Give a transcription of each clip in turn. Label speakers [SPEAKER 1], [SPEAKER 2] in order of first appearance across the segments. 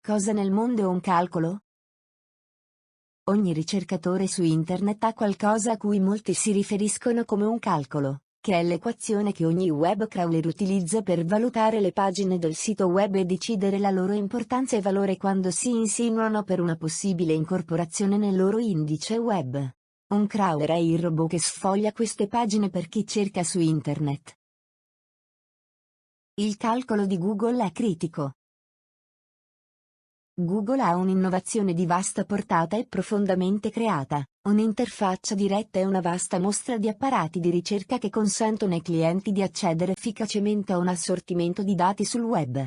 [SPEAKER 1] Cosa nel mondo è un calcolo? Ogni ricercatore su Internet ha qualcosa a cui molti si riferiscono come un calcolo, che è l'equazione che ogni web crawler utilizza per valutare le pagine del sito web e decidere la loro importanza e valore quando si insinuano per una possibile incorporazione nel loro indice web. Un crawler è il robot che sfoglia queste pagine per chi cerca su Internet. Il calcolo di Google è critico. Google ha un'innovazione di vasta portata e profondamente creata, un'interfaccia diretta e una vasta mostra di apparati di ricerca che consentono ai clienti di accedere efficacemente a un assortimento di dati sul web.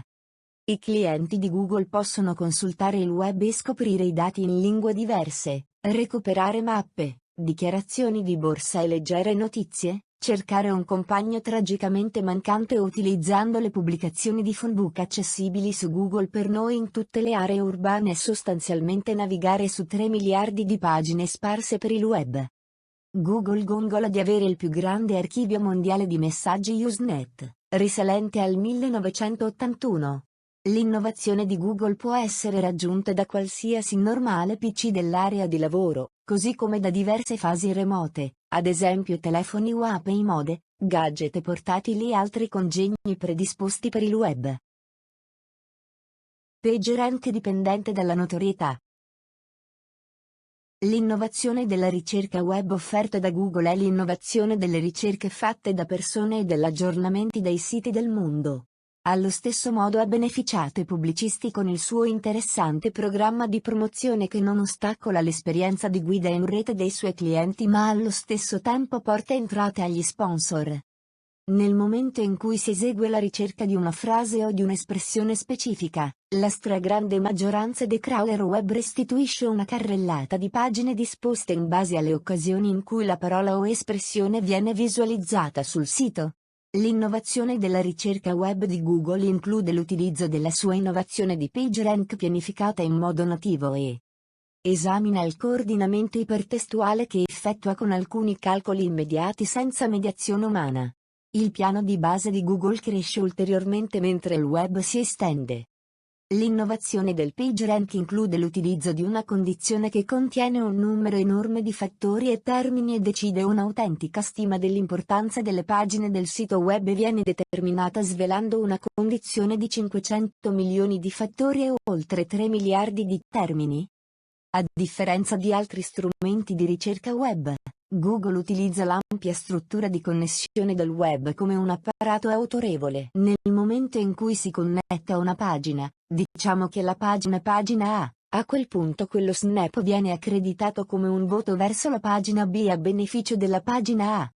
[SPEAKER 1] I clienti di Google possono consultare il web e scoprire i dati in lingue diverse, recuperare mappe, dichiarazioni di borsa e leggere notizie, cercare un compagno tragicamente mancante utilizzando le pubblicazioni di phonebook accessibili su Google per noi in tutte le aree urbane e sostanzialmente navigare su 3 miliardi di pagine sparse per il web. Google gongola di avere il più grande archivio mondiale di messaggi Usenet, risalente al 1981. L'innovazione di Google può essere raggiunta da qualsiasi normale PC dell'area di lavoro, così come da diverse fasi remote, ad esempio telefoni WAP e iMode, gadget portatili e altri congegni predisposti per il web. PageRank dipendente dalla notorietà. L'innovazione della ricerca web offerta da Google è l'innovazione delle ricerche fatte da persone e dell'aggiornamenti dei siti del mondo. Allo stesso modo ha beneficiato i pubblicisti con il suo interessante programma di promozione che non ostacola l'esperienza di guida in rete dei suoi clienti ma allo stesso tempo porta entrate agli sponsor. Nel momento in cui si esegue la ricerca di una frase o di un'espressione specifica, la stragrande maggioranza dei crawler web restituisce una carrellata di pagine disposte in base alle occasioni in cui la parola o espressione viene visualizzata sul sito. L'innovazione della ricerca web di Google include l'utilizzo della sua innovazione di PageRank pianificata in modo nativo e esamina il coordinamento ipertestuale che effettua con alcuni calcoli immediati senza mediazione umana. Il piano di base di Google cresce ulteriormente mentre il web si estende. L'innovazione del PageRank include l'utilizzo di una condizione che contiene un numero enorme di fattori e termini e decide un'autentica stima dell'importanza delle pagine del sito web e viene determinata svelando una condizione di 500 milioni di fattori e oltre 3 miliardi di termini. A differenza di altri strumenti di ricerca web, Google utilizza l'ampia struttura di connessione del web come un apparato autorevole. Nel momento in cui si connette a una pagina, diciamo che la pagina A quel punto quello snap viene accreditato come un voto verso la pagina B a beneficio della pagina A.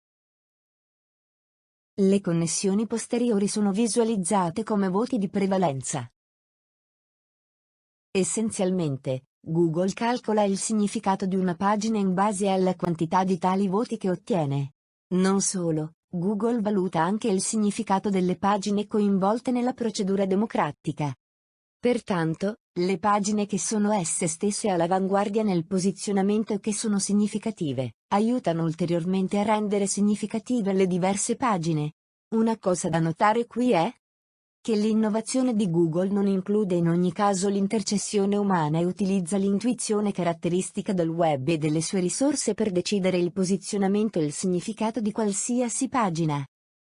[SPEAKER 1] Le connessioni posteriori sono visualizzate come voti di prevalenza. Essenzialmente, Google calcola il significato di una pagina in base alla quantità di tali voti che ottiene. Non solo, Google valuta anche il significato delle pagine coinvolte nella procedura democratica. Pertanto, le pagine che sono esse stesse all'avanguardia nel posizionamento e che sono significative, aiutano ulteriormente a rendere significative le diverse pagine. Una cosa da notare qui è che l'innovazione di Google non include in ogni caso l'intercessione umana e utilizza l'intuizione caratteristica del web e delle sue risorse per decidere il posizionamento e il significato di qualsiasi pagina.